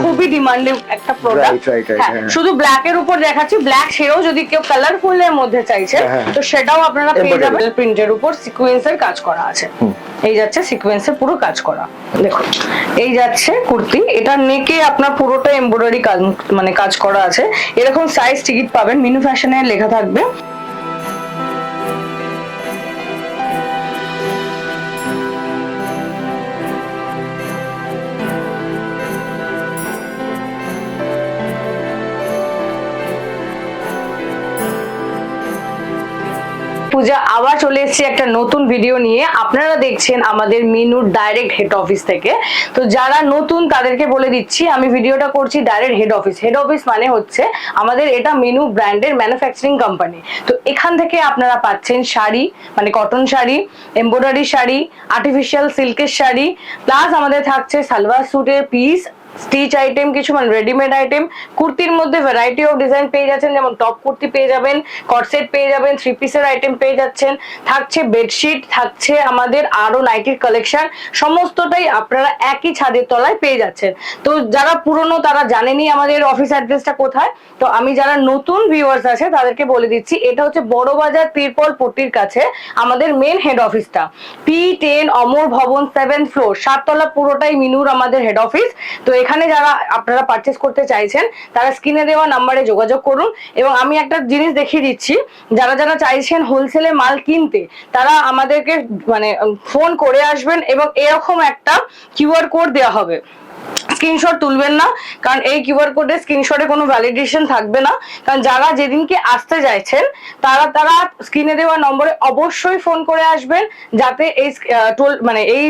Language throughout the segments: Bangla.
খুবই ডিমান্ডিং একটা প্রোডাক্ট। শুধু ব্ল্যাক এর উপর দেখাচ্ছি, ব্ল্যাক সেও যদি কেউ কালারফুল এর মধ্যে চাইছে তো সেটাও আপনারা পেয়ে যাবেন। প্রিন্টের উপর সিকোয়েন্সের কাজ করা আছে, এই যাচ্ছে সিকোয়েন্সের পুরো কাজ করা। দেখুন এই যাচ্ছে কুর্তি, এটা নেকে আপনার পুরোটা এমব্রয়ডারি কাজ মানে কাজ করা আছে। এরকম সাইজ টিকিট পাবেন, মিনু ফ্যাশনে লেখা থাকবে। পূজা আবার চলে এসেছি একটা নতুন ভিডিও নিয়ে। আপনারা দেখছেন আমাদের মিনুর ডাইরেক্ট হেড অফিস থেকে। তো যারা নতুন তাদেরকে বলে দিচ্ছি, আমি ভিডিওটা করছি direct head office. Head office মানে হচ্ছে আমাদের এটা মিনু ব্র্যান্ডের ম্যানুফ্যাকচারিং কোম্পানি। তো এখান থেকে আপনারা পাচ্ছেন শাড়ি, মানে cotton sari, embroidery sari, artificial সিল্কের শাড়ি, প্লাস আমাদের থাকছে সালোয়ার স্যুটের পিস, স্টিচ আইটেম, কিছু মানে রেডিমেড আইটেম। কুর্তির মধ্যে ভ্যারাইটি অফ ডিজাইন পেয়ে যাচ্ছেন, যেমন টপ কুর্তি পেয়ে যাবেন, কটসেট পেয়ে যাবেন, 3 পিসের আইটেম পেয়ে যাচ্ছেন, থাকছে বেডশিট, থাকছে আমাদের আরো নাইটির কালেকশন। সমস্তটাই আপনারা একই ছাদের তলায় পেয়ে যাচ্ছেন। তো যারা পুরনো তারা জানেনি আমাদের অফিস অ্যাড্রেসটা কোথায়। তো আমি যারা নতুন ভিউয়ার্স আছে তাদেরকে বলে দিচ্ছি, এটা হচ্ছে বড় বাজার তিরপল পট্টির কাছে আমাদের মেন হেড অফিসটা। P10 অমর ভবন 7th ফ্লোর, 7 তলা পুরোটাই মিনুর আমাদের হেড অফিস। তো এখানে যারা আপনারা পারচেজ করতে চাইছেন তারা স্ক্রিনে দেওয়া নাম্বারে যোগাযোগ করুন। এবং আমি একটা জিনিস দেখিয়ে দিচ্ছি, যারা যারা চাইছেন হোলসেলে মাল কিনতে তারা আমাদেরকে মানে ফোন করে আসবেন, এবং এরকম একটা কিউআর কোড দেওয়া হবে। স্ক্রিনশট তুলবেন না, কারণ এই কিউআর কোডে স্ক্রিনশটে কোনো ভ্যালিডেশন থাকবে না। কারণ যারা যেদিনকে আসতে চাইছেন তারা স্ক্রিনে দেওয়া নম্বরে অবশ্যই ফোন করে আসবেন, যাতে এই মানে এই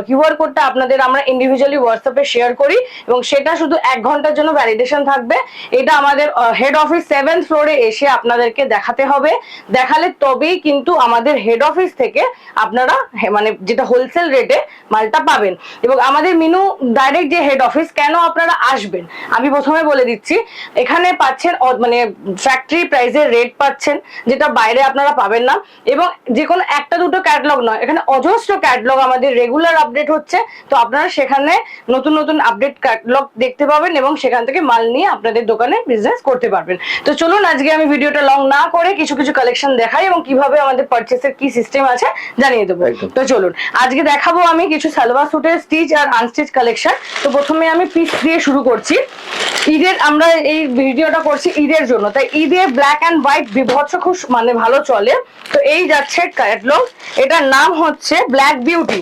কিউআর কোডটা আপনাদের আমরা ইন্ডিভিজুয়ালি হোয়াটসঅ্যাপে শেয়ার করি, এবং সেটা শুধু 1 ঘন্টার জন্য ভ্যালিডেশন থাকবে। এটা আমাদের হেড অফিস 7th ফ্লোরে এসে আপনাদেরকে দেখাতে হবে। দেখালে তবেই কিন্তু আমাদের হেড অফিস থেকে আপনারা মানে যেটা হোলসেল রেটে মালটা পাবেন। এবং আমাদের মিনু ডাইরেক্ট যে হেড অফিস, কেন আপনারা আসবেন আমি প্রথমে বলে দিচ্ছি। এখানে পাচ্ছেন মানে ফ্যাক্টরি প্রাইসের রেট পাচ্ছেন, যেটা বাইরে আপনারা পাবেন না। এবং যে কোনো একটা দুটো ক্যাটালগ নয়, এখানে অজস্র ক্যাটালগ আমাদের রেগুলার আপডেট হচ্ছে। তো আপনারা সেখানে নতুন নতুন আপডেট ক্যাটালগ দেখতে পাবেন, এবং সেখান থেকে মাল নিয়ে আপনাদের দোকানে বিজনেস করতে পারবেন। তো চলুন আজকে আমি ভিডিওটা লং না করে কিছু কিছু কালেকশন দেখাই, এবং কিভাবে আমাদের পারচেসের কি সিস্টেম আছে জানিয়ে দেবো। তো চলুন আজকে দেখাবো আমি কিছু সালোয়ার স্যুটের স্টিচ আর আনস্টিচ কালেকশন। তো প্রথমে আমি পিস দিয়ে শুরু করছি। ঈদের আমরা এই ভিডিওটা করছি ঈদের জন্য, তাই ঈদে ব্ল্যাক এন্ড হোয়াইট বিভৎস খুব মানে ভালো চলে। তো এই যাচ্ছে ক্যাটালগ, এটার নাম হচ্ছে ব্ল্যাক বিউটি।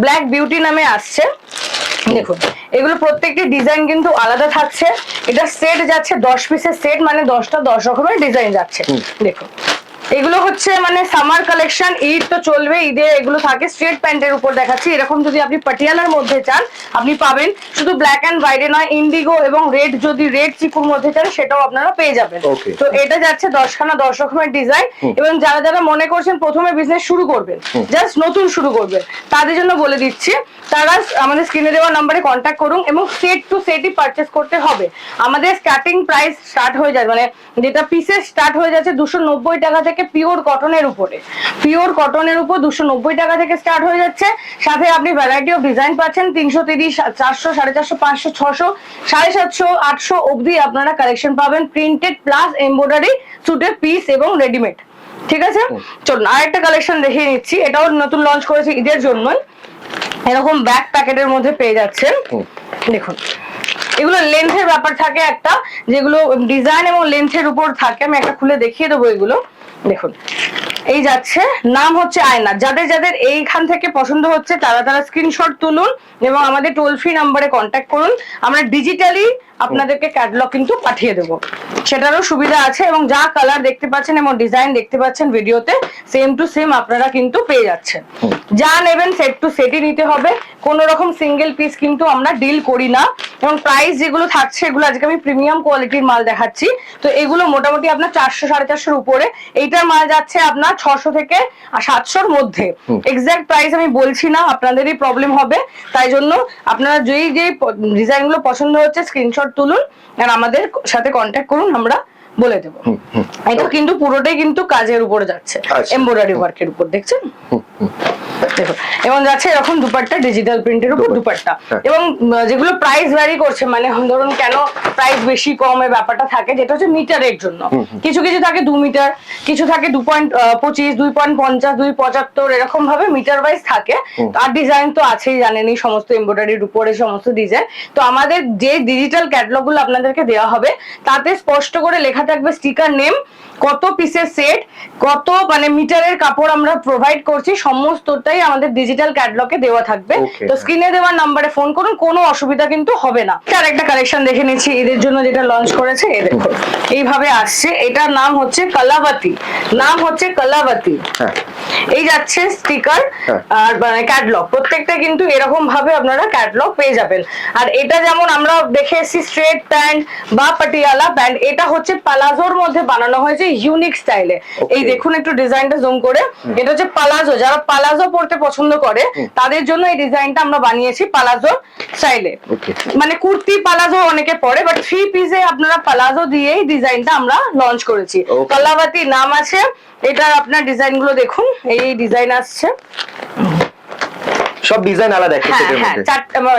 ব্ল্যাক বিউটি নামে আসছে। দেখুন এগুলো প্রত্যেকটি ডিজাইন কিন্তু আলাদা থাকছে। এটা সেট যাচ্ছে 10 পিসের সেট, মানে 10টা 10 রকমের ডিজাইন যাচ্ছে। দেখুন এগুলো হচ্ছে মানে সামার কালেকশন, ঈদ তো চলবে, ঈদে এগুলো থাকে। স্ট্রেট প্যান্টের উপর দেখাচ্ছি। এরকম যদি আপনি পাটিয়ালার মধ্যে চান আপনি পাবেন, শুধু ব্ল্যাক এন্ড হোয়াইটে নয়, ইন্ডিগো এবং রেড, যদি রেড চিকুর মধ্যে চান সেটাও আপনারা পেয়ে যাবেন। তো এটা যাচ্ছে 10খানা 10 রকমের ডিজাইন। এবং যারা যারা মনে করছেন প্রথমে বিজনেস শুরু করবেন, জাস্ট নতুন শুরু করবেন, তাদের জন্য বলে দিচ্ছি তারা আমাদের স্ক্রিনে দেওয়া নম্বরে কন্ট্যাক্ট করুন, এবং সেট টু সেটই পারচেস করতে হবে। আমাদের স্টার্টিং প্রাইস স্টার্ট হয়ে যায়, মানে যেটা পিসেস স্টার্ট হয়ে যাচ্ছে 290 টাকা থেকে, পিওর কটনের উপরে। পিওর কটনের উপর 290 টাকা থেকে স্টার্ট হয়ে যাচ্ছে। সাথে আপনি ভ্যারাইটি অফ ডিজাইন পাচ্ছেন, 330, 400, 450, 500, 600, 750, 800 অবধি আপনারা কালেকশন পাবেন, প্রিন্টেড প্লাস এমব্রয়ডারি স্যুটের পিস এবং রেডিমেড। ঠিক আছে, চলুন আরেকটা কালেকশন দেখিয়ে নিচ্ছি। এটাও নতুন লঞ্চ করেছে ঈদের জন্য। এরকম ব্যাক প্যাকেটের মধ্যে পেয়ে যাচ্ছেন। দেখুন এগুলো লেন্থের ব্যাপার থাকে একটা, যেগুলো ডিজাইন এবং লেন্থের উপর থাকে। আমি একটা খুলে দেখিয়ে দেবো এগুলো। দেখুন এই যাচ্ছে, নাম হচ্ছে আয়না। যাদের যাদের এইখান থেকে পছন্দ হচ্ছে তারা তারা স্ক্রিনশট তুলুন এবং আমাদের টোল ফ্রি নাম্বারে কন্ট্যাক্ট করুন। আমরা ডিজিটালি আপনাদেরকে ক্যাটালগ কিন্তু পাঠিয়ে দেবো, সেটারও সুবিধা আছে। এবং যা কালার দেখতে পাচ্ছেন এবং ডিজাইন দেখতে পাচ্ছেন ভিডিওতে, সেম টু সেম আপনারা কিন্তু পেয়ে যাচ্ছেন। যা নেবেন সেট টু সেটই নিতে হবে, কোন রকম সিঙ্গেল পিস কিন্তু আমরা ডিল করি না। এবং প্রাইস যেগুলো থাকছে এগুলো আজকে আমি প্রিমিয়াম কোয়ালিটির মাল দেখাচ্ছি। তো এগুলো মোটামুটি আপনার 400 450 উপরে, এইটার মাল যাচ্ছে আপনার 600 থেকে 700-র মধ্যে। এক্সাক্ট প্রাইস আমি বলছি না, আপনাদেরই প্রবলেম হবে। তাই জন্য আপনারা যেই যেই ডিজাইনগুলো পছন্দ হচ্ছে স্ক্রিনশট তুলুন আর আমাদের সাথে কন্ট্যাক্ট করুন, আমরা বলে দেবো। এটা কিন্তু পুরোটাই কিন্তু কাজের উপরে যাচ্ছে, এমব্রয়ডারি ওয়ার্কের উপর, দেখছেন দেখুন। এবং যাচ্ছে এরকম দুপাট্টা, ডিজিটাল প্রিন্টের উপর দুপাট্টা। এবং যেগুলো প্রাইস ভ্যারি করছে, মানে ধরুন কেন প্রাইস বেশি কমের ব্যাপারটা থাকে, যেটা হচ্ছে মিটারের জন্য। কিছু কিছু থাকে 2 মিটার, কিছু থাকে 2.25, 2.50, 2.75, এরকম ভাবে মিটার ওয়াইজ থাকে। আর ডিজাইন তো আছেই, জানেনই, সমস্ত এমব্রয়ডারির উপরে সমস্ত ডিজাইন। তো আমাদের যে ডিজিটাল ক্যাটালগ গুলো আপনাদেরকে দেওয়া হবে, তাতে স্পষ্ট করে লেখা থাকবে স্টিকার নেম, কত পিসের সেট, কত মানে মিটারের কাপড় আমরা প্রোভাইড করছি, সমস্তটাই আমাদের ডিজিটাল ক্যাটালগে দেওয়া থাকবে। তো স্ক্রিনে দেওয়া নাম্বারে ফোন করুন, কোনো অসুবিধা কিন্তু হবে না। আর একটা কালেকশন দেখে নিচ্ছি এদের জন্য, যেটা লঞ্চ করেছে। এই দেখো এইভাবে আসছে, এটার নাম হচ্ছে কলাবতী, নাম হচ্ছে কলাবতী। এই যাচ্ছে স্টিকার আর মানে ক্যাটালগ, প্রত্যেকটা কিন্তু এরকম ভাবে আপনারা ক্যাটালগ পেয়ে যাবেন। আর এটা যেমন আমরা দেখে এসেছি স্ট্রেট প্যান্ট বা পাটিয়ালা প্যান্ট, এটা হচ্ছে পালাজোর মধ্যে বানানো হয়েছে ইউনিক স্টাইলে। এই দেখুন একটু ডিজাইনটা জুম করে, এটা হচ্ছে পালাজো, যারা পালাজো পড়তে পছন্দ করে তাদের জন্য এই ডিজাইনটা আমরা বানিয়েছি পালাজো স্টাইলে। মানে কুর্তি পালাজো অনেকে পরে, বাট 3 পিসে আপনারা পালাজো দিয়েই ডিজাইনটা আমরা লঞ্চ করেছি। কলাবতী নাম আছে এটার। আপনার ডিজাইন গুলো দেখুন, এই ডিজাইন আসছে, সব ডিজাইন আলাদা একটা সেটের মধ্যে।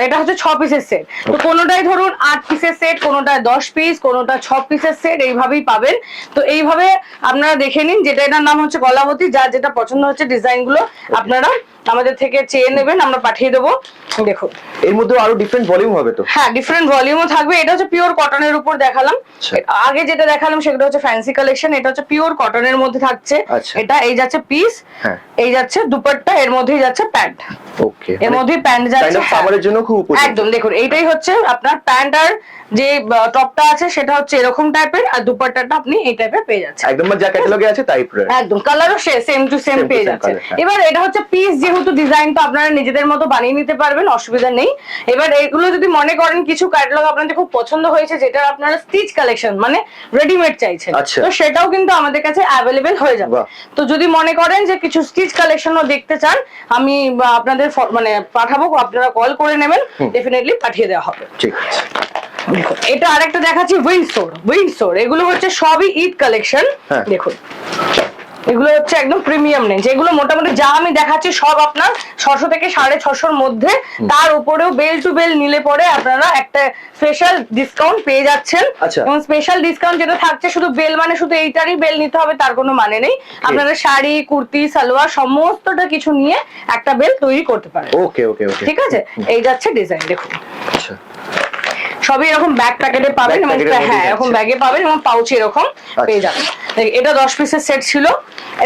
এটা হচ্ছে 6 পিসের সেট। তো কোনোটাই ধরুন 8 পিসের সেট, কোনোটায় 10 পিস, কোনোটা 6 পিসের সেট, এইভাবেই পাবেন। তো এইভাবে আপনারা দেখে নিন, যেটা এটার নাম হচ্ছে কলাবতী। যার যেটা পছন্দ হচ্ছে ডিজাইন গুলো আপনারা আমাদের থেকে চেয়ে নেবেন, আমরা পাঠিয়ে দেবো। দেখুন এর মধ্যে আরো ডিফারেন্ট ভলিউম হবে তো? হ্যাঁ, ডিফারেন্ট ভলিউমও থাকবে। এটা হচ্ছে পিওর কটনের উপর দেখালাম, আগে যেটা দেখালাম সেটা হচ্ছে ফ্যান্সি কালেকশন, এটা হচ্ছে পিওর কটনের মধ্যে থাকছে। এটা এই যাচ্ছে পিস, এই যাচ্ছে দুপাট্টা, এর মধ্যেই যাচ্ছে প্যান্ট। ওকে, এর মধ্যে প্যান্ট যাচ্ছে সামারের জন্য খুব উপযোগী একদম। দেখুন এইটাই হচ্ছে আপনার প্যান্ট, আর যে টপটা আছে সেটা হচ্ছে এরকম টাইপের, আর দুপাট্টাটা আপনি এই টাইপের পেয়ে যাচ্ছেন একদম, যা ক্যাটালগে আছে তাই পুরো একদম। কালারও সেম টু সেম পেয়ে যাচ্ছে। এবার এটা হচ্ছে পিস, যেহেতু ডিজাইন তো আপনারা নিজেদের মতো বানিয়ে নিতে পারবেন, অসুবিধা নেই। এবার এগুলো যদি মনে করেন কিছু ক্যাটালগ আপনাদের খুব পছন্দ হয়েছে, যেটা আপনারা স্টিচ কালেকশন মানে রেডিমেড চাইছেন, তো সেটাও কিন্তু আমাদের কাছে অ্যাভেলেবেল হয়ে যাবে। তো যদি মনে করেন যে কিছু স্টিচ কালেকশনও দেখতে চান, আমি আপনাদের মানে পাঠাবো, আপনারা কল করে নেবেন, ডেফিনেটলি পাঠিয়ে দেওয়া হবে। ঠিক আছে। এটা আরেকটা দেখাচ্ছি, উইন্ডসোর। এগুলো হচ্ছে সবই ঈদ কালেকশন। দেখুন এগুলো হচ্ছে একদম প্রিমিয়াম রেঞ্জ। এগুলো মোটামুটি যা আমি দেখাচ্ছি সব আপনার 600 থেকে 650 মধ্যে। তার উপরেও বেল টু বেল নিলে পরে আপনারা একটা স্পেশাল ডিসকাউন্ট পেয়ে যাচ্ছেন। এবং স্পেশাল ডিসকাউন্ট যেটা থাকছে, শুধু বেল মানে শুধু এইটারই বেল নিতে হবে তার কোনো মানে নেই। আপনারা শাড়ি, কুর্তি, সালোয়ার সমস্তটা কিছু নিয়ে একটা বেল তৈরি করতে পারেন। ওকে ওকে ওকে, ঠিক আছে। এই যাচ্ছে ডিজাইন, দেখুন সবই এরকম ব্যাগ প্যাকেটে পাবেন, এবং হ্যাঁ এরকম ব্যাগে পাবেন, এবং পাউচে এরকম পেয়ে যাবেন। এটা 10 পিসের সেট ছিল।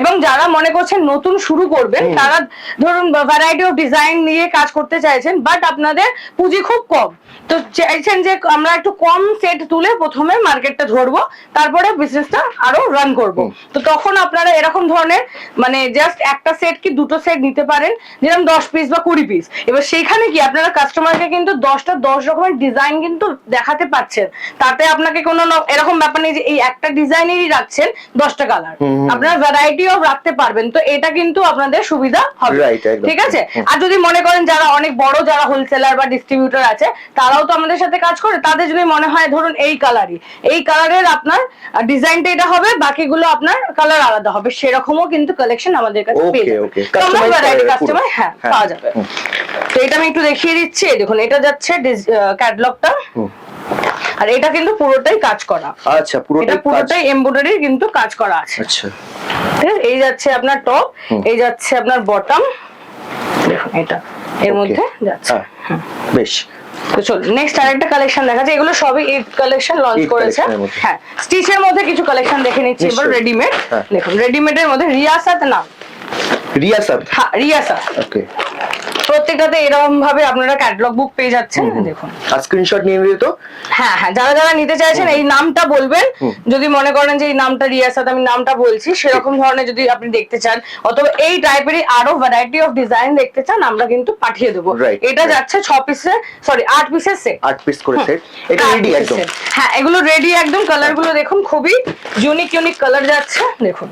এবং যারা মনে করছেন নতুন শুরু করবেন, তারা ধরুন ভ্যারাইটি অফ ডিজাইন নিয়ে কাজ করতে চাইছেন, বাট আপনাদের পুঁজি খুব কম, তো চাইছেন যে আমরা একটু কম সেট তুলে প্রথমে মার্কেটটা ধরবো, তারপরে বিজনেসটা আরো রান করব। তো তখন আপনারা এরকম ধরনের মানে জাস্ট একটা সেট কি দুটো সেট নিতে পারেন, যেরকম 10 পিস বা 20 পিস। এবার সেইখানে কি আপনারা কাস্টমারকে কিন্তু 10টা 10 রকমের ডিজাইন কিন্তু দেখাতে পাচ্ছেন, তাতে আপনাকে কোনো এরকম ব্যাপার নেই যে এই একটা ডিজাইনেরই রাখছেন 10টা কালার, আপনারা ভ্যারাইটি অফ রাখতে পারবেন। তো এটা কিন্তু আপনাদের সুবিধা হবে, ঠিক আছে। আর যদি মনে করেন যারা অনেক বড়, যারা হোলসেলার বা ডিস্ট্রিবিউটর আছে, তারাও তো আমাদের সাথে কাজ করে, তাদের যদি মনে হয় ধরুন এই কালারের আপনার ডিজাইনটা এটা হবে, বাকিগুলো আপনার কালার আলাদা হবে, সেরকমও কিন্তু কালেকশন আমাদের কাছে পেয়ে যাবেন। কাস্টমার হ্যাঁ পাওয়া যাবে। তো এটা আমি একটু দেখিয়ে দিচ্ছি, দেখুন এটা যাচ্ছে ক্যাটালগটা, আর এটা কিন্তু পুরোটাই কাজ করা। আচ্ছা, পুরোটাই এমব্রয়ডারি কিন্তু কাজ করা আছে। আচ্ছা, এই যাচ্ছে আপনার টপ, এই যাচ্ছে আপনার বটম, দেখুন এটা এর মধ্যে যাচ্ছে। বেশ। তো চল নেক্সট আরেকটা কালেকশন দেখাচ্ছি। এগুলো সবই ঈদ কালেকশন লঞ্চ করেছে। হ্যাঁ, স্টিচের মধ্যে কিছু কালেকশন দেখে নিচ্ছি এবার। রেডিমেড, দেখুন রেডিমেডের মধ্যে রিয়াসাত নাম, রিয়াসাত, হ্যাঁ রিয়াসাত। ওকে, প্রত্যেকটাতে এরকম ভাবে আপনারা ক্যাটালগ বুক পেয়ে যাচ্ছেন। দেখুন আর স্ক্রিনশট নিয়ে নিলে তো। হ্যাঁ হ্যাঁ, যারা যারা নিতে চাইছেন এই নামটা বলবেন। যদি মনে করেন যে এই নামটা রিয়াসাত, আমি নামটা বলছি, সেরকম ধরনের যদি আপনি দেখতে চান, অথবা এই টাইপেরই আরো ভ্যারাইটি অফ ডিজাইন দেখতে চান, আমরা কিন্তু পাঠিয়ে দেবো। এটা যাচ্ছে 6 পিসের, সরি 8 পিসের সেট, 8 পিস করে সেট। এটা রেডি একদম। হ্যাঁ, এগুলো রেডি একদম। কালার গুলো দেখুন খুবই ইউনিক কালার যাচ্ছে, দেখুন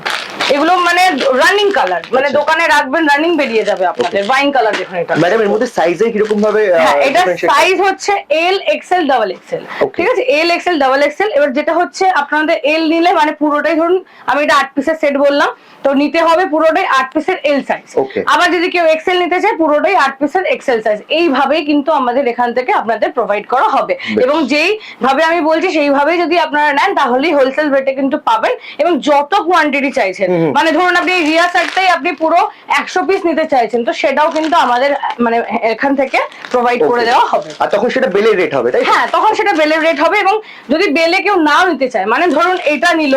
এগুলো মানে রানিং কালার, মানে আচ্ছা। দোকানে রাখবেন রানিং বেরিয়ে যাবে আপনাদের। ওয়াইন কালার দেখুন এটা। ম্যাডাম এর মধ্যে সাইজে কিরকম ভাবে হ্যাঁ, এটা সাইজ হচ্ছে এল এক্সএল ডাবল এক্সএল, Okay. ঠিক আছে, এল এক্সএল ডাবল এক্সএল। এবার যেটা হচ্ছে আপনাদের এল নিলে মানে পুরোটাই ধরুন আমি এটা 8 পিসের সেট বললাম, তো নিতে হবে পুরোটাই 8 পিসের এল সাইজ। Okay. আবার যদি কেউ এক্সএল নিতে চায় পুরোটাই 8 পিসের এক্সএল সাইজ। এইভাবেই কিন্তু আমাদের এখান থেকে আপনাদের প্রোভাইড করা হবে, বেশ। এবং যেই ভাবে আমি বলছি সেইভাবেই যদি আপনারা নেন তাহলেই হোলসেল রেটে কিন্তু পাবেন, এবং যত কোয়ান্টিটি চাইছেন, মানে ধরুন আপনি রিয়া সেটটাই আপনি পুরো 100 পিস নিতে চাইছেন, তো সেটাও কিন্তু আমাদের মানে এখান থেকে প্রোভাইড করে দেওয়া হবে। আর তখন সেটা বেলের রেট হবে, তাই তো? হ্যাঁ, তখন সেটা বেলের রেট হবে। এবং যদি বেলে কেউ নাও নিতে চায়, মানে ধরুন এটা নিল,